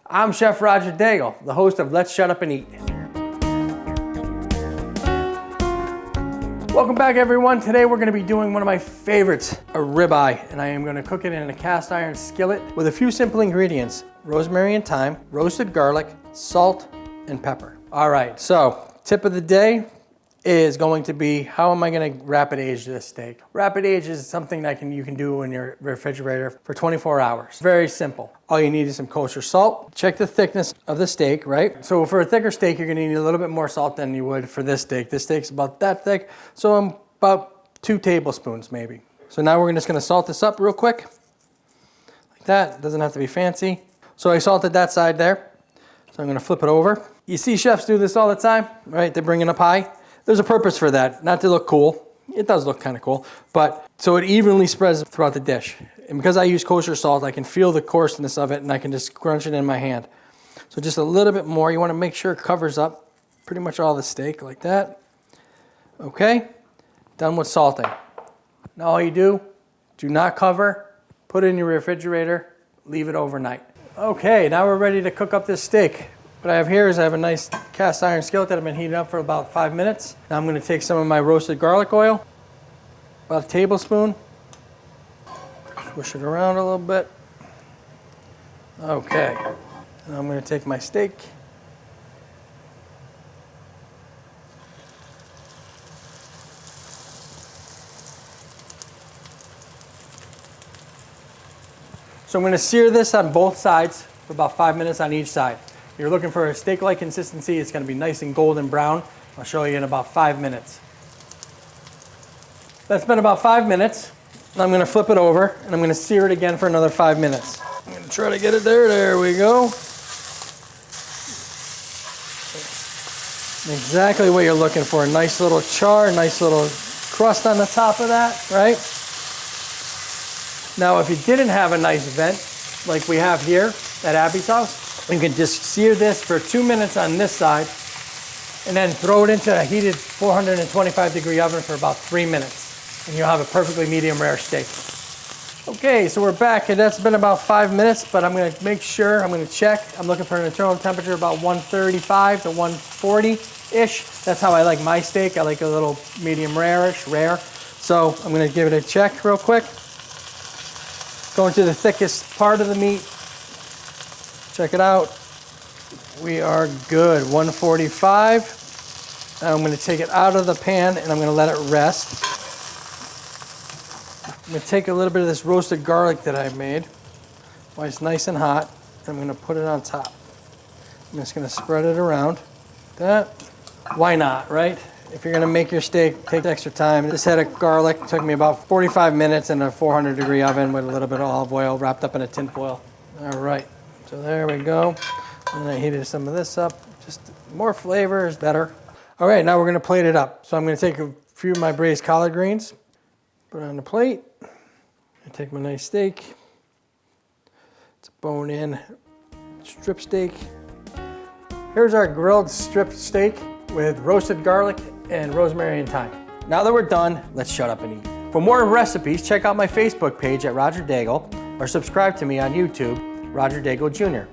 I'm Chef Roger Daigle, the host of Let's Shut Up and Eat. Welcome back, everyone. Today we're gonna be doing one of my favorites, a ribeye, and I am gonna cook it in a cast iron skillet with a few simple ingredients: rosemary and thyme, roasted garlic, salt, and pepper. All right, so tip of the day is going to be, how am I gonna rapid age this steak? Rapid age is something that you can do in your refrigerator for 24 hours. Very simple. All you need is some kosher salt. Check the thickness of the steak, right? So for a thicker steak, you're gonna need a little bit more salt than you would for this steak. This steak's about that thick, so I'm about 2 tablespoons maybe. So now we're just gonna salt this up real quick. Like that, doesn't have to be fancy. So I salted that side there. So I'm gonna flip it over. You see chefs do this all the time, right? They bring it up high. There's a purpose for that, not to look cool. It does look kind of cool, but so it evenly spreads throughout the dish. And because I use kosher salt, I can feel the coarseness of it and I can just crunch it in my hand. So just a little bit more. You want to make sure it covers up pretty much all the steak like that. Okay, done with salting. Now all you do not cover, put it in your refrigerator, leave it overnight. Okay, now we're ready to cook up this steak. What I have here is I have a nice cast iron skillet that I've been heating up for about 5 minutes. Now I'm going to take some of my roasted garlic oil, about a tablespoon, swish it around a little bit. Okay, now I'm going to take my steak. So I'm going to sear this on both sides for about 5 minutes on each side. You're looking for a steak-like consistency. It's going to be nice and golden brown. I'll show you in about 5 minutes. That's been about 5 minutes. I'm going to flip it over and I'm going to sear it again for another 5 minutes. I'm going to try to get it there. There we go. Exactly what you're looking for. A nice little char, nice little crust on the top of that, right? Now, if you didn't have a nice vent like we have here at Abby's house, you can just sear this for 2 minutes on this side and then throw it into a heated 425-degree oven for about 3 minutes. And you'll have a perfectly medium rare steak. Okay, so we're back, and that's been about 5 minutes, but I'm gonna make sure, I'm gonna check. I'm looking for an internal temperature about 135 to 140-ish. That's how I like my steak. I like a little medium rare. So I'm gonna give it a check real quick. Going to the thickest part of the meat. Check it out. We are good. 145. Now I'm going to take it out of the pan and I'm going to let it rest. I'm going to take a little bit of this roasted garlic that I made while it's nice and hot, and I'm going to put it on top. I'm just going to spread it around. That. Why not, right? If you're going to make your steak, take extra time. This head of garlic took me about 45 minutes in a 400-degree oven with a little bit of olive oil wrapped up in a tin foil. All right. So there we go. And I heated some of this up. Just more flavor is better. All right, now we're gonna plate it up. So I'm gonna take a few of my braised collard greens, put it on the plate. I take my nice steak. It's a bone-in strip steak. Here's our grilled strip steak with roasted garlic and rosemary and thyme. Now that we're done, let's shut up and eat. For more recipes, check out my Facebook page at Roger Daigle or subscribe to me on YouTube, Roger Daigle Jr.